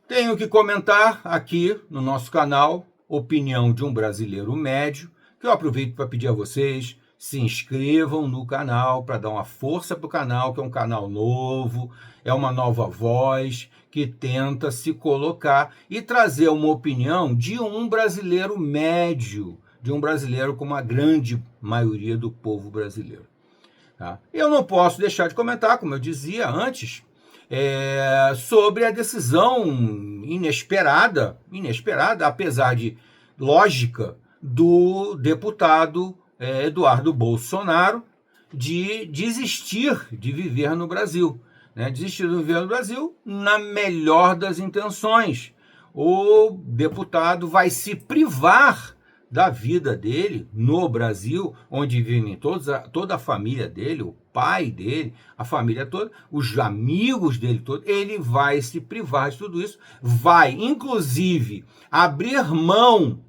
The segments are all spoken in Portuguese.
Tenho que comentar aqui no nosso canal Opinião de um Brasileiro Médio, que eu aproveito para pedir a vocês, se inscrevam no canal para dar uma força para o canal, que é um canal novo, é uma nova voz que tenta se colocar e trazer uma opinião de um brasileiro médio, de um brasileiro como a grande maioria do povo brasileiro. Tá? Eu não posso deixar de comentar, como eu dizia antes, sobre a decisão inesperada, apesar de lógica, do deputado Eduardo Bolsonaro de desistir de viver no Brasil. Né? Desistir de viver no Brasil na melhor das intenções. O deputado vai se privar da vida dele no Brasil, onde vivem toda a família dele, o pai dele, a família toda, os amigos dele todos, ele vai se privar de tudo isso, vai, inclusive, abrir mão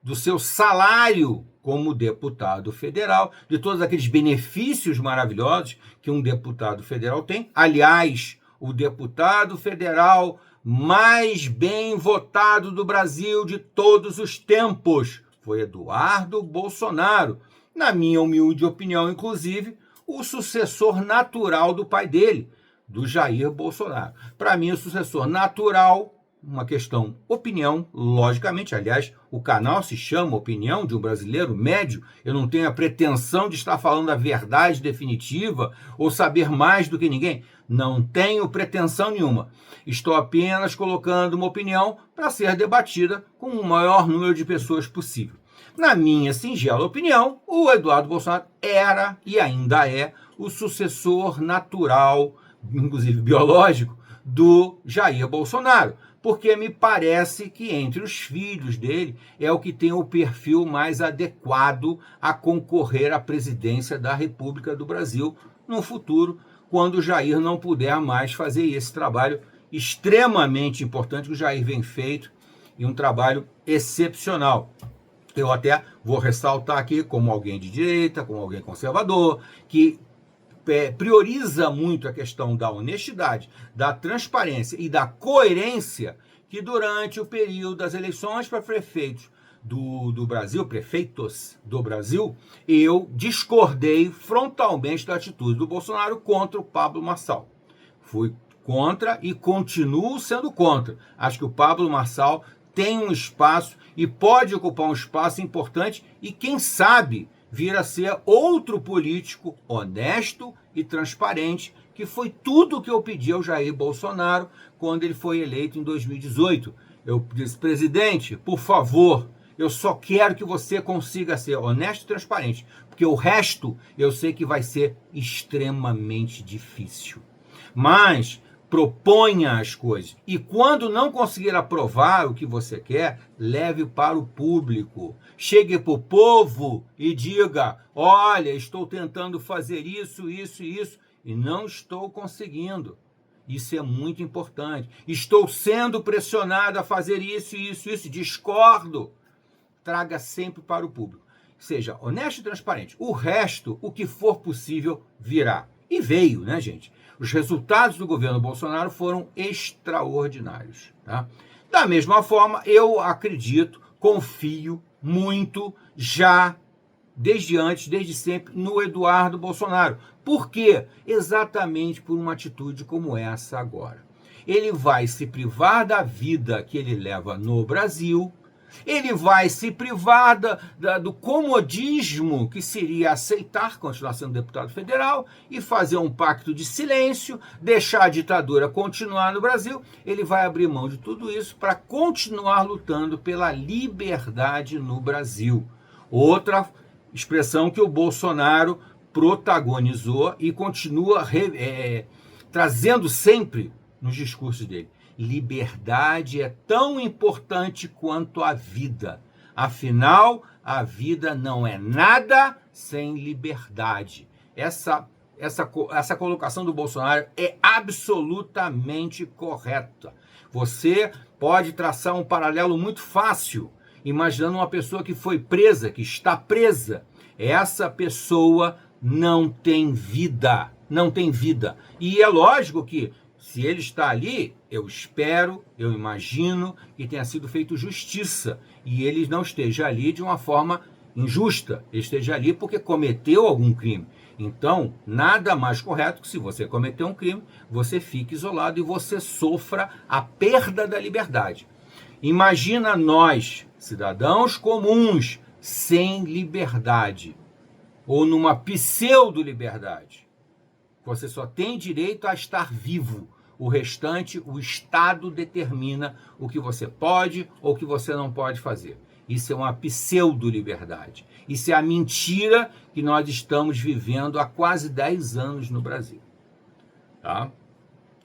do seu salário como deputado federal, de todos aqueles benefícios maravilhosos que um deputado federal tem. Aliás, o deputado federal mais bem votado do Brasil de todos os tempos foi Eduardo Bolsonaro. Na minha humilde opinião, inclusive, o sucessor natural do pai dele, do Jair Bolsonaro. Para mim, o sucessor natural, uma questão opinião, logicamente. Aliás, o canal se chama Opinião de um Brasileiro Médio. Eu não tenho a pretensão de estar falando a verdade definitiva ou saber mais do que ninguém. Não tenho pretensão nenhuma. Estou apenas colocando uma opinião para ser debatida com o maior número de pessoas possível. Na minha singela opinião, o Eduardo Bolsonaro era e ainda é o sucessor natural, inclusive biológico, do Jair Bolsonaro, porque me parece que entre os filhos dele é o que tem o perfil mais adequado a concorrer à presidência da República do Brasil no futuro, quando o Jair não puder mais fazer esse trabalho extremamente importante que o Jair vem feito, e um trabalho excepcional. Eu até vou ressaltar aqui como alguém de direita, como alguém conservador, que prioriza muito a questão da honestidade, da transparência e da coerência, que durante o período das eleições para prefeitos do Brasil, prefeitos do Brasil, eu discordei frontalmente da atitude do Bolsonaro contra o Pablo Marçal. Fui contra e continuo sendo contra. Acho que o Pablo Marçal tem um espaço e pode ocupar um espaço importante e, quem sabe, vir a ser outro político honesto e transparente, que foi tudo o que eu pedi ao Jair Bolsonaro quando ele foi eleito em 2018. Eu disse: presidente, por favor, eu só quero que você consiga ser honesto e transparente, porque o resto eu sei que vai ser extremamente difícil. Mas proponha as coisas. E quando não conseguir aprovar o que você quer, leve para o público. Chegue para o povo e diga: olha, estou tentando fazer isso, isso e isso, e não estou conseguindo. Isso é muito importante. Estou sendo pressionado a fazer isso, isso, isso. Discordo. Traga sempre para o público. Seja honesto e transparente. O resto, o que for possível, virá. E veio, né, gente? Os resultados do governo Bolsonaro foram extraordinários. Tá? Da mesma forma, eu acredito, confio muito, já desde antes, desde sempre, no Eduardo Bolsonaro. Por quê? Exatamente por uma atitude como essa agora. Ele vai se privar da vida que ele leva no Brasil. Ele vai se privar do comodismo que seria aceitar continuar sendo deputado federal e fazer um pacto de silêncio, deixar a ditadura continuar no Brasil. Ele vai abrir mão de tudo isso para continuar lutando pela liberdade no Brasil. Outra expressão que o Bolsonaro protagonizou e continua trazendo sempre nos discursos dele. Liberdade é tão importante quanto a vida. Afinal, a vida não é nada sem liberdade. Essa colocação do Bolsonaro é absolutamente correta. Você pode traçar um paralelo muito fácil, imaginando uma pessoa que foi presa, que está presa. Essa pessoa não tem vida. Não tem vida. E é lógico que Se ele está ali, eu espero, eu imagino que tenha sido feito justiça e ele não esteja ali de uma forma injusta, ele esteja ali porque cometeu algum crime. Então, nada mais correto que se você cometeu um crime, você fique isolado e você sofra a perda da liberdade. Imagina nós, cidadãos comuns, sem liberdade, ou numa pseudo-liberdade. Você só tem direito a estar vivo. O restante, o Estado determina o que você pode ou o que você não pode fazer. Isso é uma pseudo-liberdade. Isso é a mentira que nós estamos vivendo há quase 10 anos no Brasil. Tá?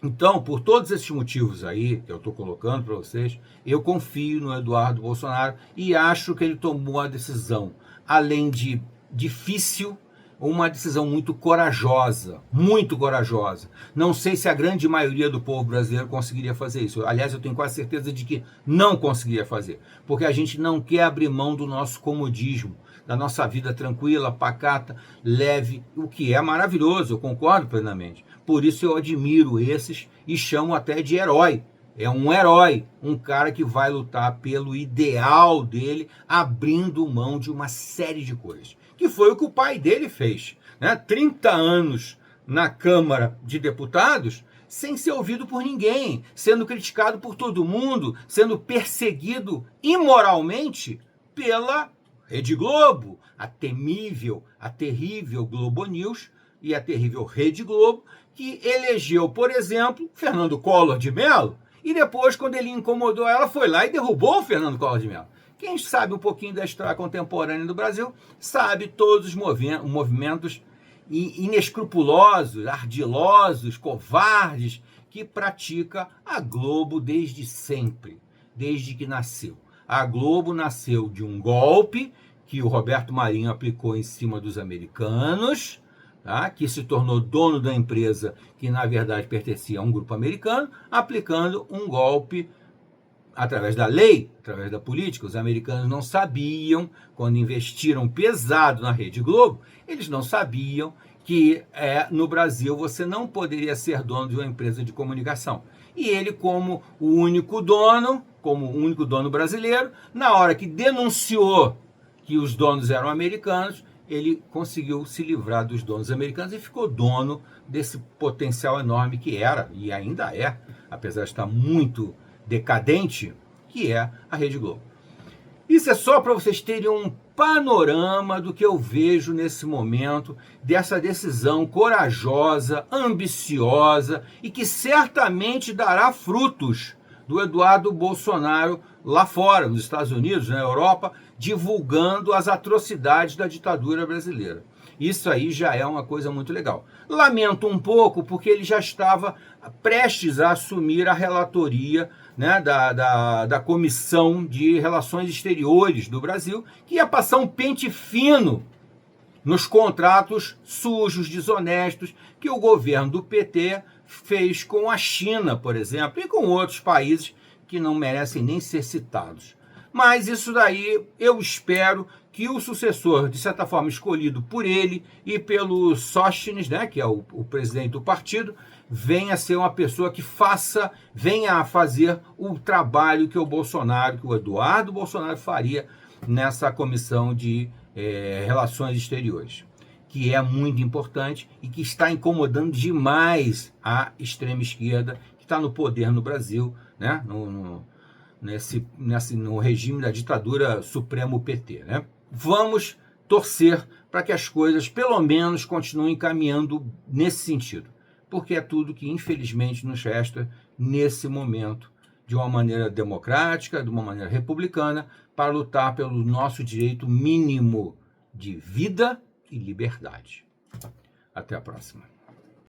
Então, por todos esses motivos aí que eu estou colocando para vocês, eu confio no Eduardo Bolsonaro e acho que ele tomou a decisão, além de difícil, uma decisão muito corajosa, muito corajosa. Não sei se a grande maioria do povo brasileiro conseguiria fazer isso. Aliás, eu tenho quase certeza de que não conseguiria fazer, porque a gente não quer abrir mão do nosso comodismo, da nossa vida tranquila, pacata, leve, o que é maravilhoso, eu concordo plenamente. Por isso eu admiro esses e chamo até de herói. É um herói, um cara que vai lutar pelo ideal dele, abrindo mão de uma série de coisas. Que foi o que o pai dele fez, né? 30 anos na Câmara de Deputados, sem ser ouvido por ninguém, sendo criticado por todo mundo, sendo perseguido imoralmente pela Rede Globo, a temível, a terrível Globo News e a terrível Rede Globo, que elegeu, por exemplo, Fernando Collor de Mello, e depois, quando ele incomodou ela, foi lá e derrubou o Fernando Collor de Mello. Quem sabe um pouquinho da história contemporânea do Brasil, sabe todos os movimentos inescrupulosos, ardilosos, covardes, que pratica a Globo desde sempre, desde que nasceu. A Globo nasceu de um golpe que o Roberto Marinho aplicou em cima dos americanos, tá? Que se tornou dono da empresa que, na verdade, pertencia a um grupo americano, aplicando um golpe através da lei, através da política. Os americanos não sabiam, quando investiram pesado na Rede Globo, eles não sabiam que no Brasil você não poderia ser dono de uma empresa de comunicação. E ele, como o único dono brasileiro, na hora que denunciou que os donos eram americanos, ele conseguiu se livrar dos donos americanos e ficou dono desse potencial enorme que era, e ainda é, apesar de estar muito decadente, que é a Rede Globo. Isso é só para vocês terem um panorama do que eu vejo nesse momento, dessa decisão corajosa, ambiciosa e que certamente dará frutos do Eduardo Bolsonaro lá fora, nos Estados Unidos, na Europa, divulgando as atrocidades da ditadura brasileira. Isso aí já é uma coisa muito legal. Lamento um pouco porque ele já estava prestes a assumir a relatoria, né, da Comissão de Relações Exteriores do Brasil, que ia passar um pente fino nos contratos sujos, desonestos, que o governo do PT fez com a China, por exemplo, e com outros países que não merecem nem ser citados. Mas isso daí eu espero que o sucessor, de certa forma escolhido por ele e pelo Sóstenes, né, que é o presidente do partido, venha a ser uma pessoa que venha a fazer o trabalho que o Eduardo Bolsonaro faria nessa comissão de relações exteriores, que é muito importante e que está incomodando demais a extrema esquerda que está no poder no Brasil, né, no regime da ditadura Supremo PT, né? Vamos torcer para que as coisas, pelo menos, continuem caminhando nesse sentido, porque é tudo que, infelizmente, nos resta nesse momento, de uma maneira democrática, de uma maneira republicana, para lutar pelo nosso direito mínimo de vida e liberdade. Até a próxima.